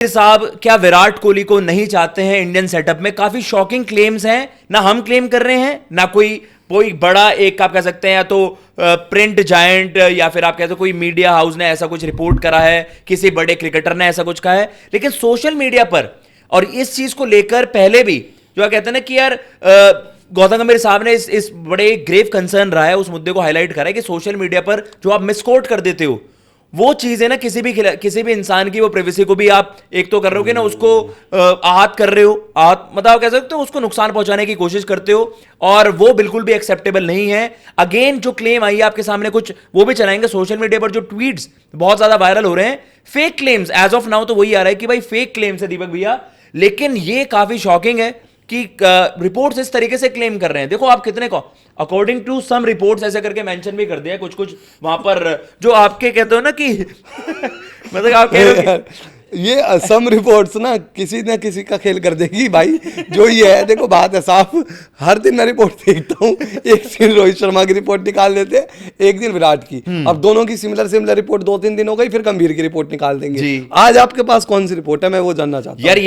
साहब क्या विराट कोहली को नहीं चाहते हैं इंडियन सेटअप में? काफी शॉकिंग क्लेम्स हैं, ना हम क्लेम कर रहे हैं ना कोई कोई बड़ा एक आप कह सकते हैं या तो प्रिंट जायंट या फिर आप कहते हो कोई मीडिया हाउस ने ऐसा कुछ रिपोर्ट करा है, किसी बड़े क्रिकेटर ने ऐसा कुछ कहा है। लेकिन सोशल मीडिया पर और इस चीज को लेकर पहले भी जो कहते हैं ना कि यार गौतम गंभीर साहब ने इस बड़े ग्रेव कंसर्न रहा है, उस मुद्दे को हाईलाइट करा है कि सोशल मीडिया पर जो आप मिसकोट कर देते हो वो चीज है ना, किसी भी इंसान की वो प्राइवेसी को भी आप एक तो कर रहे हो कि ना उसको आहत कर रहे हो, आहत मतलब कह सकते हो उसको नुकसान पहुंचाने की कोशिश करते हो, और वो बिल्कुल भी एक्सेप्टेबल नहीं है। अगेन जो क्लेम आई है आपके सामने कुछ वो भी चलाएंगे सोशल मीडिया पर, जो ट्वीट्स बहुत ज्यादा वायरल हो रहे हैं fake claims as of now, तो वही आ रहा है कि भाई फेक क्लेम्स है दीपक भैया। लेकिन ये काफी शॉकिंग है कि रिपोर्ट्स इस तरीके से क्लेम कर रहे हैं। देखो आप कितने को अकॉर्डिंग टू सम रिपोर्ट्स ऐसे करके मेंशन भी कर दिया कुछ कुछ वहां पर, जो आपके कहते हो ना कि मतलब आप कह रहे हो ये असम रिपोर्ट्स ना किसी का खेल कर देगी भाई। जो ये है देखो बात है साफ, हर दिन मैं रिपोर्ट देखता हूँ, एक दिन रोहित शर्मा की रिपोर्ट निकाल देते हैं, एक दिन विराट की। अब दोनों की सिमिलर रिपोर्ट 2-3 दिन हो गई, फिर गंभीर की रिपोर्ट निकाल देंगे। आज आपके पास कौन सी रिपोर्ट है, मैं वो जानना चाहता हूँ यार।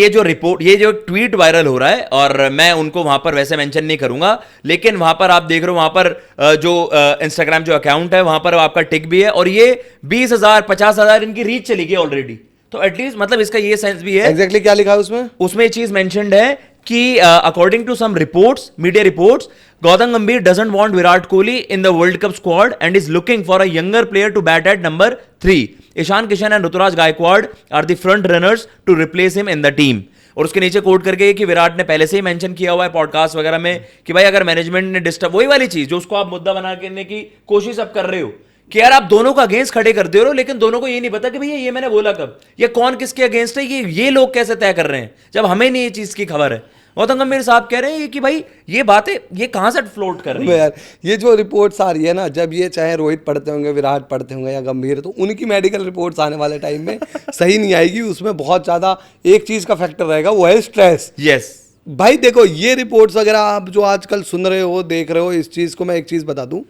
ये जो ट्वीट वायरल हो रहा है, और मैं उनको वहां पर वैसे मेंशन नहीं करूंगा, लेकिन वहां पर आप देख रहे हो वहां पर जो इंस्टाग्राम जो अकाउंट है वहां पर आपका टिक भी है, और ये 20,000 50,000 इनकी रीच चली गई ऑलरेडी। तो एटलीस्ट मतलब इसका ये सेंस भी है एग्जैक्टली क्या लिखा है उसमें ये चीज मेंशन्ड है कि according to some reports, media reports, Gautam Gambhir doesn't want Virat Kohli in the World Cup squad and is looking for a younger player to bat at number 3। Ishan Kishan and Ruturaj Gaikwad are the front runners to replace him in the team. और उसके नीचे coat करके कि विराट ने पहले से ही mention किया हुआ है पॉडकास्ट वगैरह में कि भाई अगर मैनेजमेंट ने डिस्टर्ब, वही वाली चीज जो उसको आप मुद्दा बना करने की कोशिश अब कर रहे हो कि यार आप दोनों को अगेंस्ट खड़े कर दे रहे हो, लेकिन दोनों को ये नहीं पता कि भैया ये मैंने बोला कब, ये कौन किसके अगेंस्ट है, ये लोग कैसे तय कर रहे हैं जब हमें नहीं ये चीज की खबर है। गौतम गंभीर साहब कह रहे हैं कि भाई ये बातें ये कहां से फ्लोट कर रही है यार। ये जो रिपोर्ट्स आ रही है ना, जब ये चाहे रोहित पढ़ते होंगे, विराट पढ़ते होंगे या गंभीर, तो उनकी मेडिकल रिपोर्ट्स आने वाले टाइम में सही नहीं आएगी। उसमें बहुत ज्यादा एक चीज का फैक्टर रहेगा, वो है स्ट्रेस। यस भाई देखो ये रिपोर्ट्स वगैरह आप जो आजकल सुन रहे हो, देख रहे हो, इस चीज को मैं एक चीज बता दूं,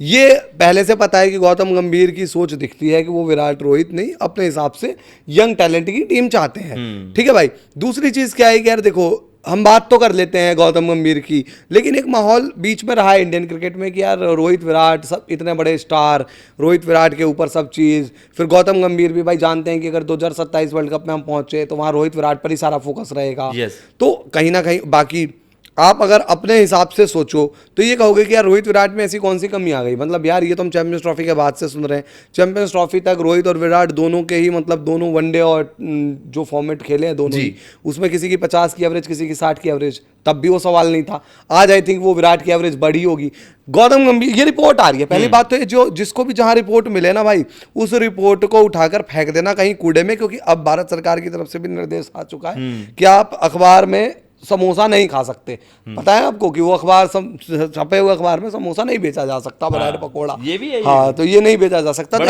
ये पहले से पता है कि गौतम गंभीर की सोच दिखती है कि वो विराट रोहित नहीं, अपने हिसाब से यंग टैलेंट की टीम चाहते हैं। ठीक है भाई। दूसरी चीज क्या है कि यार देखो हम बात तो कर लेते हैं गौतम गंभीर की, लेकिन एक माहौल बीच में रहा है इंडियन क्रिकेट में कि यार रोहित विराट सब इतने बड़े स्टार, रोहित विराट के ऊपर सब चीज़, फिर गौतम गंभीर भी भाई जानते हैं कि अगर 2027 वर्ल्ड कप में हम पहुंचे तो वहाँ रोहित विराट पर ही सारा फोकस रहेगा। तो कहीं ना कहीं बाकी आप अगर अपने हिसाब से सोचो तो ये कहोगे कि यार रोहित विराट में ऐसी कौन सी कमी आ गई। मतलब यार ये तो हम चैंपियंस ट्रॉफी के बाद से सुन रहे हैं, चैंपियंस ट्रॉफी तक रोहित और विराट दोनों के ही मतलब दोनों वनडे और जो फॉर्मेट खेले हैं दोनों ही, उसमें किसी की 50 की एवरेज, किसी की 60 की एवरेज, तब भी वो सवाल नहीं था। आज आई थिंक वो विराट की एवरेज बढ़ी होगी। गौतम गंभीर, ये रिपोर्ट आ रही है, पहली बात तो जो जिसको भी जहां रिपोर्ट मिले ना भाई, उस रिपोर्ट को उठाकर फेंक देना कहीं कूड़े में, क्योंकि अब भारत सरकार की तरफ से भी निर्देश आ चुका है कि आप अखबार में समोसा नहीं खा सकते। पता है आपको कि वो अखबार छपे हुए अखबार में समोसा नहीं बेचा जा सकता, बनाए पकौड़ा, ये भी है। हाँ, तो ये नहीं बेचा जा सकता। तो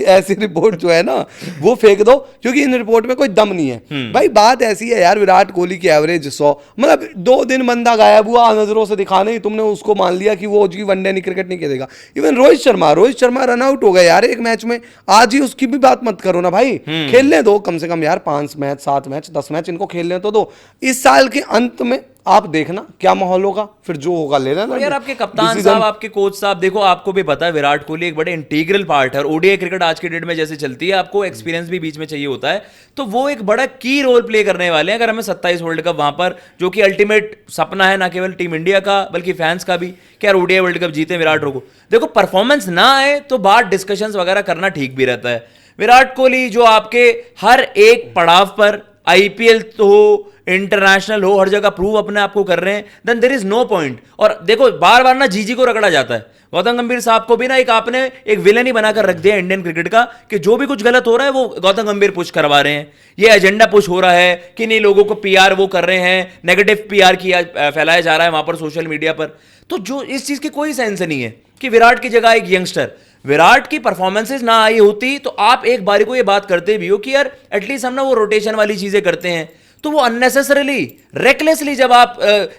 ऐसी रिपोर्ट जो है ना वो फेंक दो, क्योंकि इन रिपोर्ट में कोई दम नहीं है। भाई बात ऐसी है यार, विराट कोहली की एवरेज 100, मतलब 2 दिन बंदा गायब हुआ, नजरों से दिखा नहीं, तुमने उसको मान लिया कि वो जी वनडे नहीं क्रिकेट नहीं खेलेगा। Even Rohit Sharma run out हो गया यार एक मैच में, आज ही उसकी भी बात मत करो ना भाई, खेलने दो कम से कम यार 5 मैच 7 मैच 10 मैच इनको खेलने तो दो। इस साल के अंत में आप देखना क्या माहौल होगा, फिर जो होगा ले लेना। यार आपके कप्तान साहब, आपके कोच साहब, देखो आपको भी पता है विराट कोहली एक बड़े इंटीग्रल पार्ट है, और ओडीआई क्रिकेट आज की डेट में जैसे चलती है, आपको एक्सपीरियंस भी बीच में चाहिए होता है, तो वो एक बड़ा की रोल प्ले करने वाले हैं अगर हमें 27 वर्ल्ड कप वहां पर, जो कि अल्टीमेट सपना है ना केवल टीम इंडिया का बल्कि फैंस का भी, क्या ओडीआई वर्ल्ड कप जीते विराट को। देखो परफॉर्मेंस ना आए तो बात डिस्कशंस वगैरह करना ठीक भी रहता है। विराट कोहली जो आपके हर एक पड़ाव पर, आईपीएल तो हो, इंटरनेशनल हो, हर जगह प्रूव अपने आप को कर रहे हैं, then there is no point. और देखो बार बार ना जीजी को रगड़ा जाता है, गौतम गंभीर साहब को भी ना एक आपने एक विलेन ही बनाकर रख दिया इंडियन क्रिकेट का, कि जो भी कुछ गलत हो रहा है वो गौतम गंभीर पुश करवा रहे हैं, ये एजेंडा पुश हो रहा है कि नहीं, लोगों को पीआर वो कर रहे हैं, नेगेटिव पीआर किया फैलाया जा रहा है वहां पर सोशल मीडिया पर। तो जो इस चीज की कोई सेंस नहीं है कि विराट की जगह एक यंगस्टर, विराट की परफॉर्मेंसेस ना आई होती तो आप एक बारी को ये बात करते भी हो कि यार एटलीस्ट हम ना वो रोटेशन वाली चीजें करते हैं, तो वो अननेसेसरीली रेकलेसली जब आप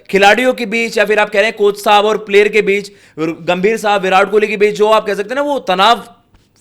खिलाड़ियों के बीच, या फिर आप कह रहे हैं कोच साहब और प्लेयर के बीच, गंभीर साहब विराट कोहली के बीच, जो आप कह सकते हैं ना वो तनाव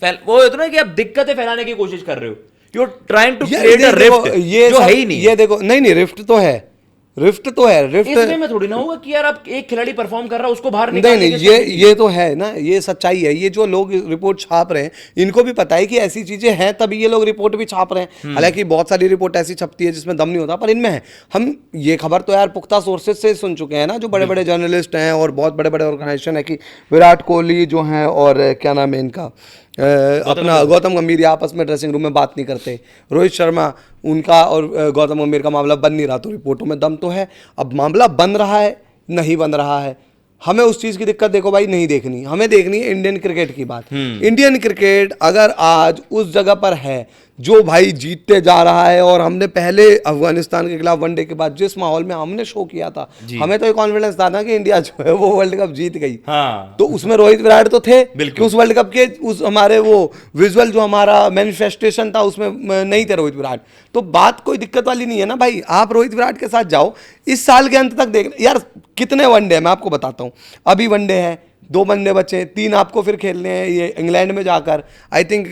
वो होता है ना कि आप दिक्कतें फैलाने की कोशिश कर रहे हो यू आर ट्राइंग टू ये क्रिएट अ देखो, रिफ्ट ये जो सब- है ही नहीं। ये देखो, नहीं रिफ्ट तो है, रिफ्ट तो है, इस वे रिफ्ट में थोड़ी ना होगा कि यार आप एक खिलाड़ी परफॉर्म कर रहा है उसको बाहर नहीं निकालने नहीं, की ये strategy। ये तो है ना, ये सच्चाई है। ये जो लोग रिपोर्ट छाप रहे हैं इनको भी पता है कि ऐसी चीजें हैं, तभी ये लोग रिपोर्ट भी छाप रहे हैं। हालांकि बहुत सारी रिपोर्ट ऐसी छपती है जिसमें दम नहीं होता, पर इनमें है। हम ये खबर तो यार पुख्ता सोर्सेज से सुन चुके हैं ना, जो बड़े बड़े जर्नलिस्ट हैं और बहुत बड़े बड़े ऑर्गेनाइजेशन है, कि विराट कोहली जो हैं और क्या नाम है इनका, अपना गौतम गंभीर आपस में ड्रेसिंग रूम में बात नहीं करते। रोहित शर्मा, उनका और गौतम गंभीर का मामला बन नहीं रहा, तो रिपोर्टों में दम तो है। अब मामला बन रहा है नहीं बन रहा है, हमें उस चीज की दिक्कत देखो भाई नहीं देखनी, हमें देखनी है इंडियन क्रिकेट की बात। इंडियन क्रिकेट अगर आज उस जगह पर है जो भाई जीतते जा रहा है, और हमने पहले अफगानिस्तान के खिलाफ वनडे के बाद जिस माहौल में हमने शो किया था, हमें तो ये कॉन्फिडेंस था ना कि इंडिया जो है वो वर्ल्ड कप जीत गई। हाँ तो उसमें रोहित विराट तो थे बिल्कुल। कि उस वर्ल्ड कप के उस हमारे वो विजुअल जो हमारा मैनिफेस्टेशन था उसमें नहीं थे रोहित विराट। तो बात कोई दिक्कत वाली नहीं है ना भाई, आप रोहित विराट के साथ जाओ, इस साल के अंत तक देख यार कितने वनडे है मैं आपको बताता हूँ। अभी वनडे है, 2 वनडे बचे, 3 आपको फिर खेलने हैं ये इंग्लैंड में जाकर, आई थिंक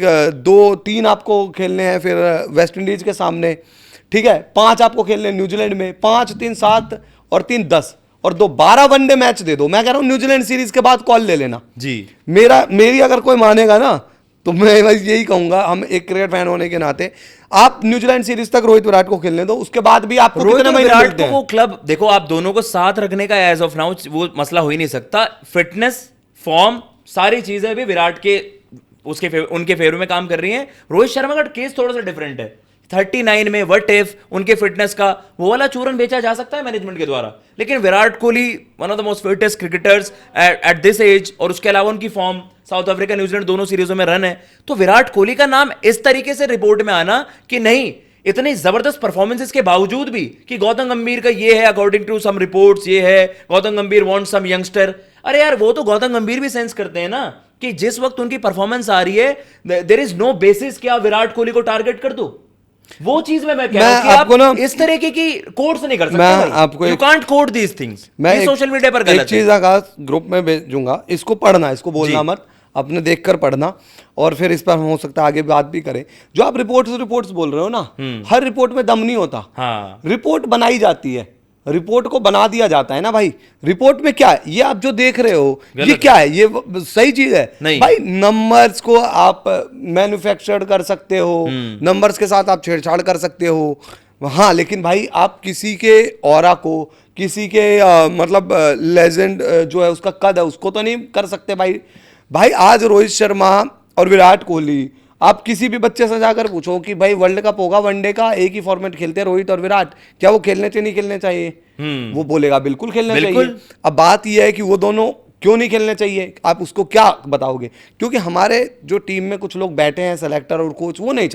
2-3 आपको खेलने हैं फिर वेस्ट इंडीज के सामने, ठीक है, 5 आपको खेलने हैं न्यूजीलैंड में, 5 3 7 और 3 10 और 2 12 वनडे मैच दे दो। मैं कह रहा हूँ न्यूजीलैंड सीरीज के बाद कॉल ले लेना जी। मेरी अगर कोई मानेगा ना तो मैं बस यही कहूंगा, हम एक क्रिकेट फैन होने के नाते आप न्यूजीलैंड सीरीज तक रोहित विराट को खेलने दो, उसके बाद भी आपको रोहित कितने और महीने विराट मिलते को हैं? वो क्लब देखो, आप दोनों को साथ रखने का एज ऑफ नाउ वो मसला हो ही नहीं सकता। फिटनेस, फॉर्म, सारी चीजें भी विराट के उनके फेवर में काम कर रही हैं। रोहित शर्मा का केस थोड़ा सा डिफरेंट है। 39 में व्हाट इफ उनके फिटनेस का वो वाला चूरन बेचा जा सकता है मैनेजमेंट के द्वारा, लेकिन Virat Kohli one of the most fittest cricketers at this age, और उसके अलावा उनकी फॉर्म साउथ अफ्रीका न्यूजीलैंड दोनों सीरीजों में रन है, तो विराट कोहली का नाम इस तरीके से रिपोर्ट में आना कि नहीं, इतनी जबरदस्त परफॉर्मेंसेस के बावजूद भी कि गौतम गंभीर का ये है अकॉर्डिंग टू सम रिपोर्ट्स, ये है गौतम गंभीर वांट सम यंगस्टर। अरे यार वो तो गौतम गंभीर भी सेंस करते हैं ना कि जिस वक्त उनकी परफॉर्मेंस आ रही है देयर इज नो बेसिस कि आप विराट कोहली को टारगेट कर दो। वो चीज में मैं कह रहा हूं कि आपको आप इस तरीके की कोड्स नहीं कर सकते मैं भाई। आपको you can't code these things. ये सोशल मीडिया पर एक गलत है। चीज आकाश ग्रुप में भेजूंगा, इसको पढ़ना, इसको बोलना मत, अपने देखकर पढ़ना, और फिर इस पर हो सकता है आगे बात भी करें। जो आप रिपोर्ट्स बोल रहे हो ना, हर रिपोर्ट में दम नहीं होता। हाँ। रिपोर्ट बनाई जाती है, रिपोर्ट को बना दिया जाता है ना भाई। रिपोर्ट में क्या है, ये आप जो देख रहे हो ये क्या है, ये सही चीज है नहीं। भाई। नंबर्स को आप मैन्युफैक्चर्ड कर सकते हो, नंबर्स के साथ आप छेड़छाड़ कर सकते हो, हाँ, लेकिन भाई आप किसी के ऑरा को, किसी के मतलब लेजेंड जो है उसका कद है उसको तो नहीं कर सकते भाई। आज रोहित शर्मा और विराट कोहली, आप किसी भी बच्चे से जाकर पूछो कि भाई वर्ल्ड कप होगा वनडे का, एक ही फॉर्मेट खेलते हैं रोहित और विराट, क्या वो खेलने चाहिए नहीं खेलने चाहिए? वो बोलेगा बिल्कुल खेलने चाहिए। अब बात यह है कि वो दोनों क्यों नहीं खेलने चाहिए, आप उसको क्या बताओगे? क्योंकि हमारे जो टीम में कुछ लोग बैठे हैं सेलेक्टर और कोच, वो नहीं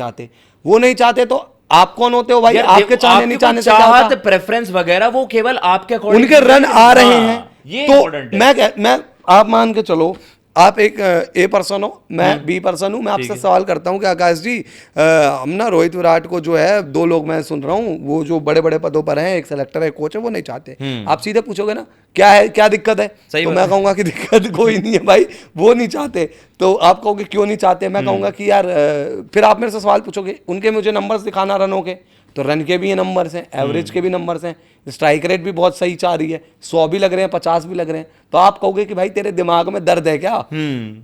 चाहते तो आप कौन होते हो भाई? आपके चाहने नहीं चाहने से क्या होता? प्रेफरेंस वगैरह वो केवल आपके अकॉर्डिंग उनके रन आ रहे हैं। ये तो मैं आप मान के चलो, आप एक ए पर्सन हो, मैं बी पर्सन हूं, मैं आपसे सवाल करता हूं कि आकाश जी, हम ना रोहित विराट को जो है 2 लोग मैं सुन रहा हूं वो जो बड़े बड़े पदों पर हैं, एक सेलेक्टर है, एक कोच है, वो नहीं चाहते। आप सीधे पूछोगे ना क्या है, क्या दिक्कत है? तो मैं कहूंगा कि दिक्कत कोई नहीं है भाई, वो नहीं चाहते। तो आप कहोगे क्यों नहीं चाहते, मैं कहूंगा कि यार फिर आप मेरे से सवाल पूछोगे, उनके मुझे नंबर्स दिखाना रनों के, तो रन के भी ये नंबर्स हैं, एवरेज के भी नंबर्स हैं, स्ट्राइक रेट भी बहुत सही चाह रही है, 100 भी लग रहे हैं, 50 भी लग रहे हैं। तो आप कहोगे कि भाई तेरे दिमाग में दर्द है क्या?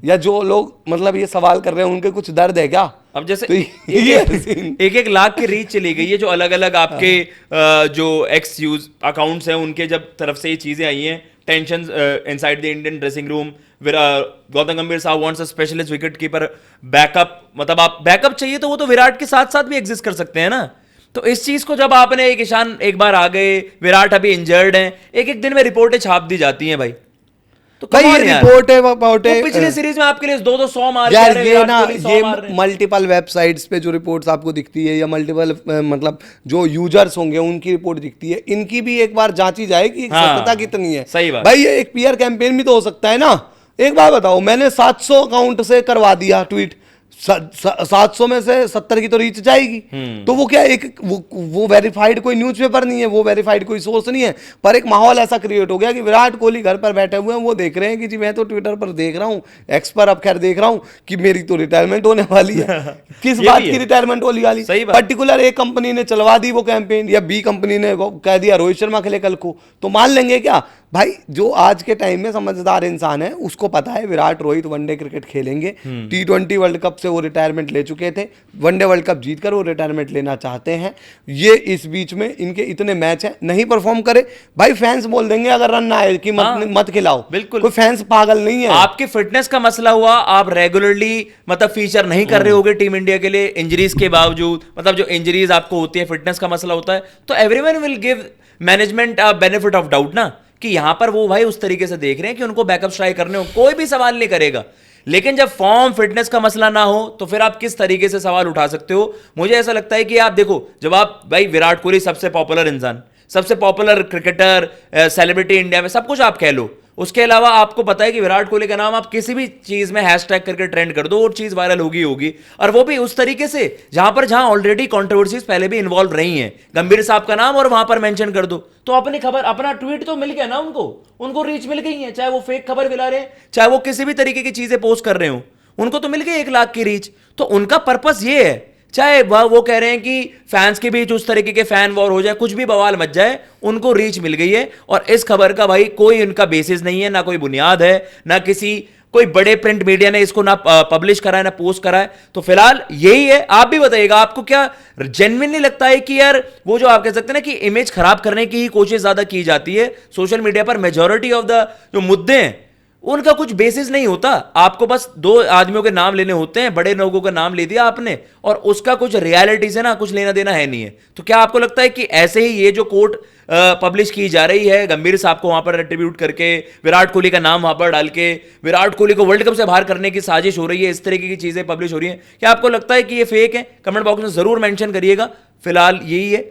या जो लोग मतलब ये सवाल कर रहे हैं उनके कुछ दर्द है क्या? अब जैसे तो एक लाख की रीच चली गई है, जो अलग अलग आपके जो एक्स यूज अकाउंट्स हैं उनके जब तरफ से ये चीजें आई हैं, tension inside the Indian dressing room, Gautam गंभीर साहब wants a specialist wicket keeper backup, मतलब आप बैकअप चाहिए तो वो तो विराट के साथ साथ भी एग्जिस्ट कर सकते हैं ना। तो इस चीज को जब आपने एक ईशान एक बार आ गए, विराट अभी इंजर्ड हैं, एक दिन में रिपोर्टें छाप दी जाती हैं भाई। तो भाई ये रिपोर्ट है तो पिछले सीरीज में आपके लिए 200 मार यार, ये ना ये मल्टीपल वेबसाइट्स पे जो रिपोर्ट्स आपको दिखती है, या मल्टीपल मतलब जो यूजर्स होंगे उनकी रिपोर्ट दिखती है, इनकी भी एक बार जांची जाए कि सत्यता कितनी है। सही बात भाई, ये एक पीआर कैंपेन भी तो हो सकता है ना। एक बार बताओ, मैंने 700 अकाउंट से करवा दिया ट्वीट, 700 में से 70 की तो रीच जाएगी। तो वो क्या एक वो वेरीफाइड कोई न्यूज़पेपर नहीं है, वो वेरीफाइड कोई सोर्स नहीं है, पर एक माहौल ऐसा क्रिएट हो गया कि विराट कोहली घर पर बैठे हुए हैं, वो देख रहे हैं कि जी मैं तो ट्विटर पर देख रहा हूँ, एक्स पर अब खैर देख रहा हूँ कि मेरी तो रिटायरमेंट होने वाली है। किस बात की रिटायरमेंट होने वाली? पर्टिकुलर एक कंपनी ने चलवा दी वो कैंपेन, या बी कंपनी ने कह दिया रोहित शर्मा खेले कल को, तो मान लेंगे क्या भाई? जो आज के टाइम में समझदार इंसान है उसको पता है विराट रोहित वनडे क्रिकेट खेलेंगे। T20 वर्ल्ड कप से वो रिटायरमेंट ले चुके थे, वनडे वर्ल्ड कप जीतकर वो रिटायरमेंट लेना चाहते हैं। ये इस बीच में इनके इतने मैच हैं, नहीं परफॉर्म करे भाई फैंस बोल देंगे अगर रन ना आए कि मत खिलाओ। बिल्कुल, कोई फैंस पागल नहीं है। आपके फिटनेस का मसला हुआ, आप रेगुलरली मतलब फीचर नहीं कर रहे होगे टीम इंडिया के लिए इंजरीज के बावजूद, मतलब जो इंजरीज आपको होती है, फिटनेस का मसला होता है, तो everyone will give management benefit of doubt ना, कि यहां पर वो भाई उस तरीके से देख रहे हैं कि उनको बैकअप ट्राई करने हो, कोई भी सवाल नहीं करेगा। लेकिन जब फॉर्म फिटनेस का मसला ना हो तो फिर आप किस तरीके से सवाल उठा सकते हो? मुझे ऐसा लगता है कि आप देखो, जब आप भाई विराट कोहली सबसे पॉपुलर इंसान, सबसे पॉपुलर क्रिकेटर, सेलिब्रिटी इंडिया में, सब कुछ आप कह लो, उसके अलावा आपको पता है कि विराट कोहली का नाम आप किसी भी चीज में हैशटैग करके ट्रेंड कर दो, वो चीज वायरल होगी, और वो भी उस तरीके से जहां ऑलरेडी कंट्रोवर्सीज पहले भी इन्वॉल्व रही हैं, गंभीर साहब का नाम और वहां पर मेंशन कर दो, तो अपनी खबर, अपना ट्वीट तो मिल गया ना उनको रीच मिल गई है, चाहे वो फेक खबर फैला रहे हैं, चाहे वो किसी भी तरीके की चीजें पोस्ट कर रहे हो, उनको तो मिल गई 1 लाख की रीच। तो उनका पर्पस ये है, चाहे वो कह रहे हैं कि फैंस के बीच उस तरीके के फैन वॉर हो जाए, कुछ भी बवाल मच जाए, उनको रीच मिल गई है, और इस खबर का भाई कोई उनका बेसिस नहीं है, ना कोई बुनियाद है, ना किसी कोई बड़े प्रिंट मीडिया ने इसको ना पब्लिश करा है ना पोस्ट करा है। तो फिलहाल यही है, आप भी बताइएगा, आपको क्या जेन्युइनली लगता है कि यार वो जो आप कह सकते हैं ना कि इमेज खराब करने की ही कोशिश ज्यादा की जाती है सोशल मीडिया पर, मेजॉरिटी ऑफ द जो मुद्दे हैं उनका कुछ बेसिस नहीं होता, आपको बस 2 आदमियों के नाम लेने होते हैं, बड़े लोगों का नाम ले दिया आपने, और उसका कुछ रियलिटी से ना कुछ लेना देना है नहीं है। तो क्या आपको लगता है कि ऐसे ही ये जो कोट पब्लिश की जा रही है गंभीर साहब को वहां पर एट्रीब्यूट करके, विराट कोहली का नाम वहां पर डाल के, विराट कोहली को वर्ल्ड कप से बाहर करने की साजिश हो रही है, इस तरीके की चीजें पब्लिश हो रही हैं, क्या आपको लगता है कि ये फेक है? कमेंट बॉक्स में जरूर मेंशन करिएगा। फिलहाल यही है।